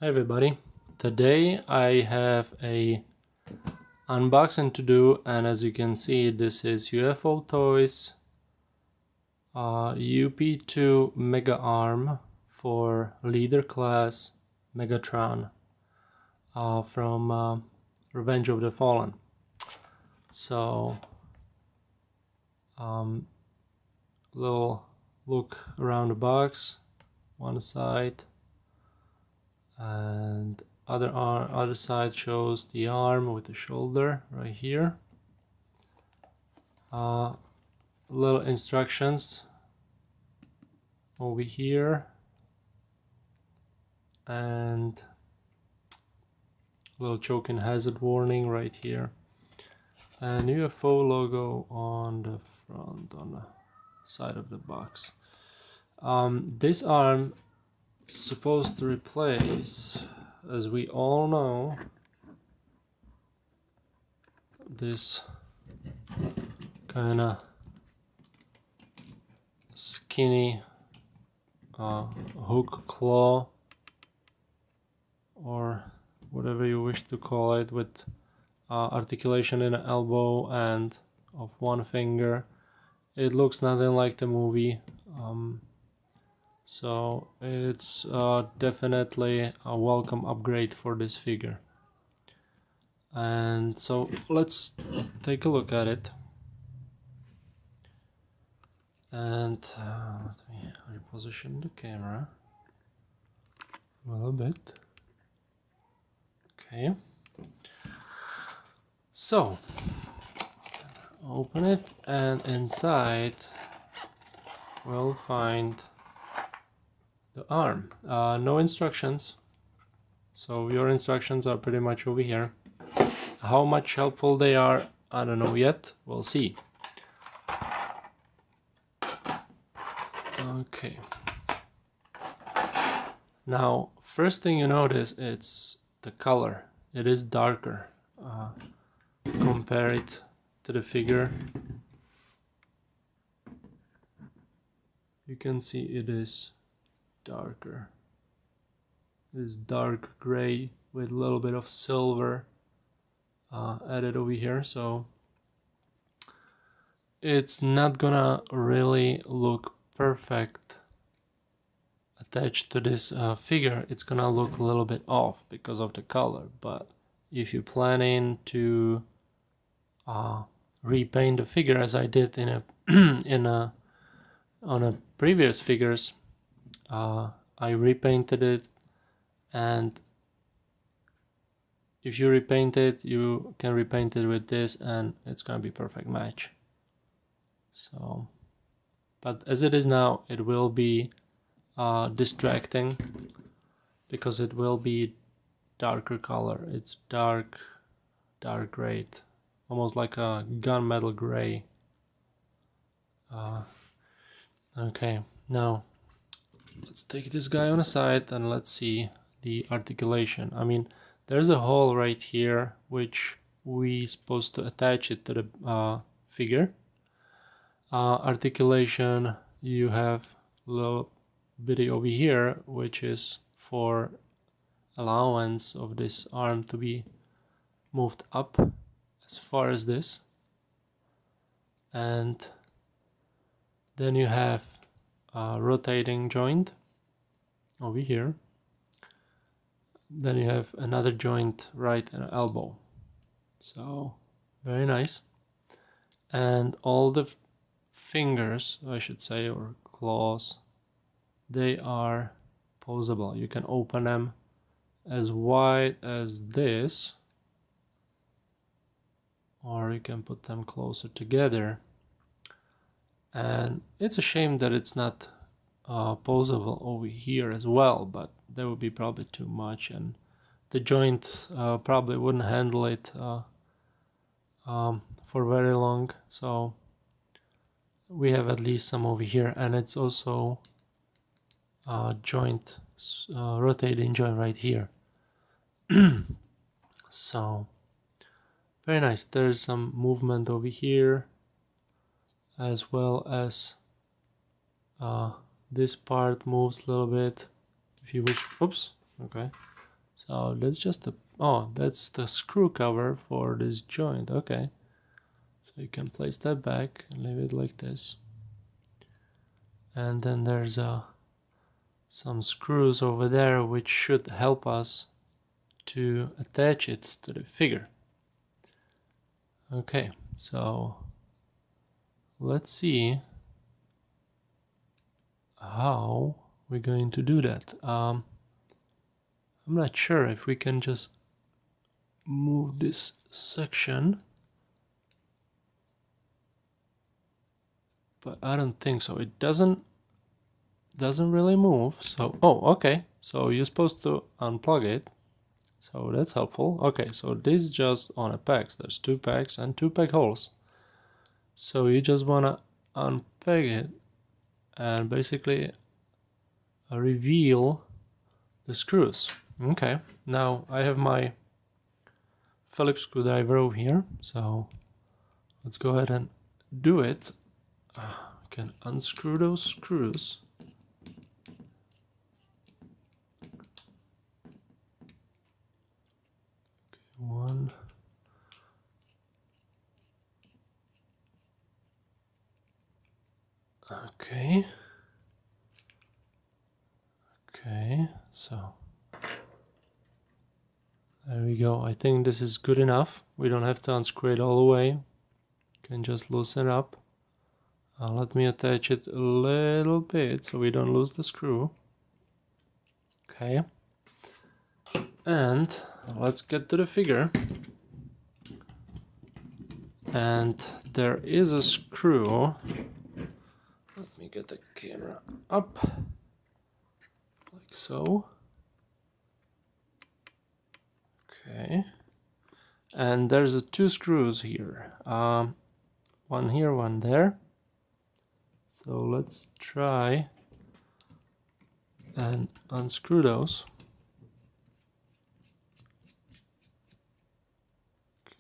Hi everybody, today I have a unboxing to do, and as you can see this is UFO Toys UP2 Mega Arm for Leader Class Megatron from Revenge of the Fallen. So little look around the box, one side, and other side shows the arm with the shoulder right here. Little instructions over here, and little choking hazard warning right here, and UFO logo on the front, on the side of the box. This arm is supposed to replace, as we all know, this kind of skinny hook claw, or whatever you wish to call it, with articulation in the elbow and of one finger. It looks nothing like the movie, so it's definitely a welcome upgrade for this figure. And so let's take a look at it. And let me reposition the camera a little bit. Okay, so open it, and inside we'll find the arm. No instructions, so your instructions are pretty much over here. How much helpful they are, I don't know yet, we'll see. Okay, now first thing you notice, it's the color. It is darker. Compare it to the figure, you can see it is darker. It is dark gray with a little bit of silver added over here, so it's not gonna really look perfect attached to this figure. It's gonna look a little bit off because of the color. But if you're planning to repaint the figure, as I did in a on a previous figures, I repainted it, and if you repaint it, you can repaint it with this and it's gonna be perfect match. So, but as it is now, it will be distracting because it will be darker color. It's dark gray, almost like a gunmetal gray. Okay, now let's take this guy on the side and let's see the articulation. I mean, there's a hole right here which we supposed to attach it to the figure. Articulation, you have a little bit over here which is for allowance of this arm to be moved up as far as this, and then you have a rotating joint over here. Then you have another joint right at the elbow. So very nice. And all the fingers, I should say, or claws, they are posable. You can open them as wide as this, or you can put them closer together. And it's a shame that it's not posable over here as well, but that would be probably too much, and the joint probably wouldn't handle it for very long. So we have at least some over here, and it's also joint, rotating joint right here. So very nice. There's some movement over here, as well as this part moves a little bit if you wish. Oops, okay, So that's just a, oh, that's the screw cover for this joint. Okay, so you can place that back and leave it like this. And then there's some screws over there which should help us to attach it to the figure. Okay, so let's see how we're going to do that. I'm not sure if we can just move this section, but I don't think so. It doesn't really move. So, oh, okay, so you're supposed to unplug it, so that's helpful. Okay, so this is just on a pegs. There's 2 pegs and 2 peg holes, so you just want to unpeg it and basically reveal the screws. Okay, now I have my Phillips screwdriver over here, so let's go ahead and do it. I can unscrew those screws. Okay, 1. Okay. Okay, so there we go. I think this is good enough. We don't have to unscrew it all the way. You can just loosen it up. Let me attach it a little bit so we don't lose the screw. Okay. And let's get to the figure. And there is a screw. Let me get the camera up. Like so. Okay. And there's 2 screws here. One here, one there. So let's try and unscrew those.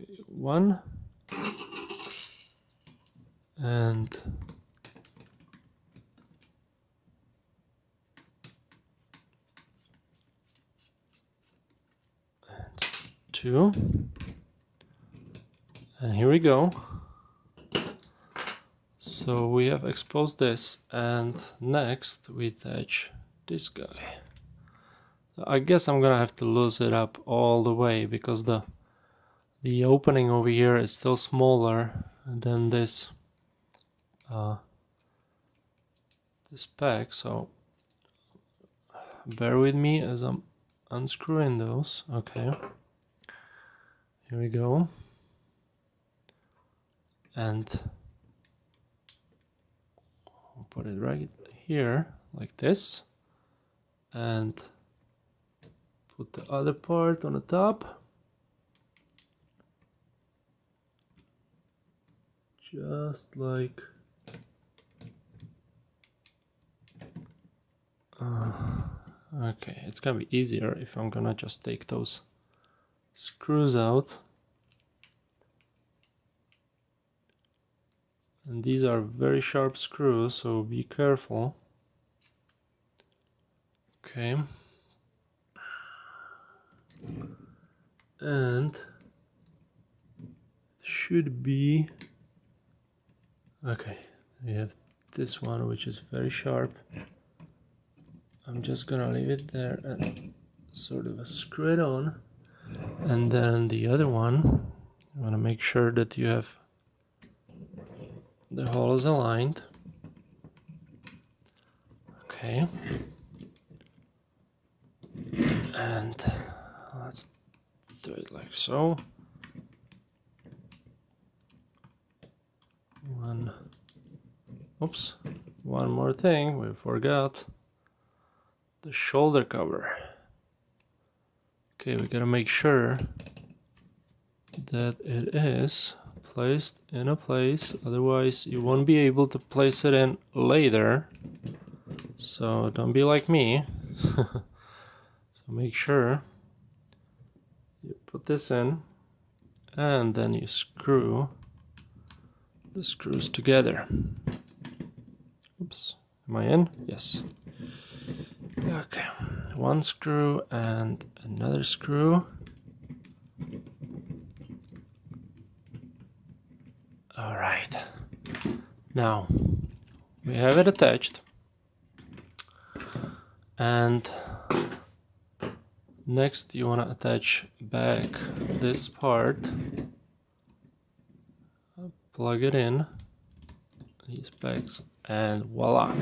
Okay, 1 and 2, and here we go. So we have exposed this, and next we attach this guy. I guess I'm gonna have to loosen it up all the way because the opening over here is still smaller than this this pack, so bear with me as I'm unscrewing those. Okay, here we go, and I'll put it right here like this, and put the other part on the top, just like okay, it's gonna be easier if I'm gonna just take those screws out. And these are very sharp screws, so be careful. Okay. And should be okay. We have this one, which is very sharp. I'm just gonna leave it there and sort of screw it on. And then the other one, you want to make sure that you have the holes aligned. Okay. And let's do it like so. Oops, one more thing, we forgot the shoulder cover. Okay, we gotta make sure that it is placed in a place, otherwise you won't be able to place it in later. So don't be like me. So make sure you put this in and then you screw the screws together. Oops, am I in? Yes. Okay, one screw and another screw. All right, now we have it attached, and next you want to attach back this part, plug it in, these bags, and voila.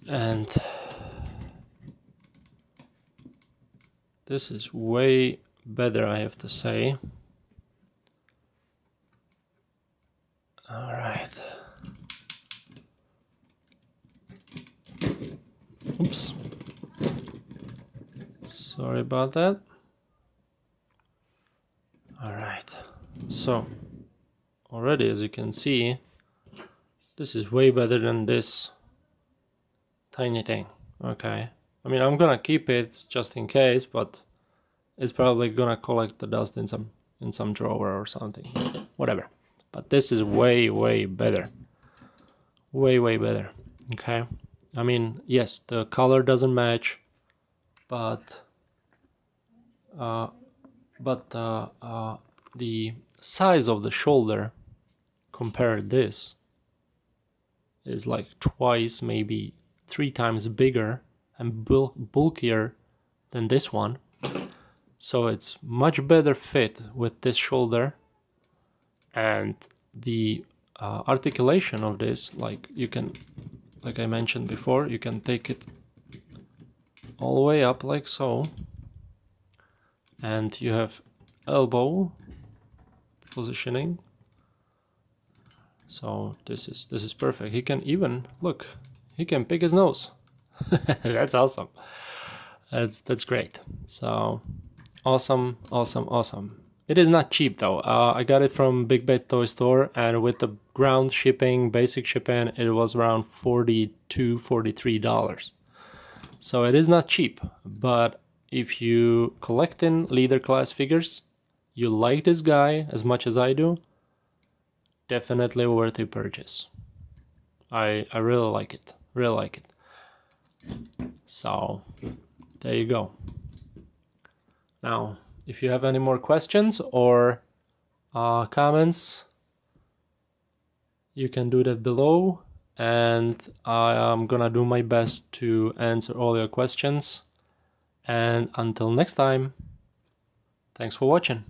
And this is way better, I have to say. All right. Oops. Sorry about that. All right. So already, as you can see, this is way better than this tiny thing. Okay. I mean, I'm gonna keep it just in case, but it's probably gonna collect the dust in some drawer or something. Whatever. But this is way better. Way better. Okay. I mean, yes, the color doesn't match, but the size of the shoulder compared to this is like twice, maybe 3 times bigger and bulkier than this one. So it's much better fit with this shoulder, and the articulation of this, like I mentioned before, you can take it all the way up like so, and you have elbow positioning. So this is perfect. He can even look. He can pick his nose. That's awesome. That's great. So awesome. It is not cheap though. I got it from Big Bad Toy Store, and with the ground shipping, basic shipping, it was around $42–43. So it is not cheap. But if you collect in leader class figures, you like this guy as much as I do, definitely worth a purchase. I really like it. Really like it. So there you go. Now, if you have any more questions or comments, you can do that below, and I am gonna do my best to answer all your questions. And until next time, thanks for watching.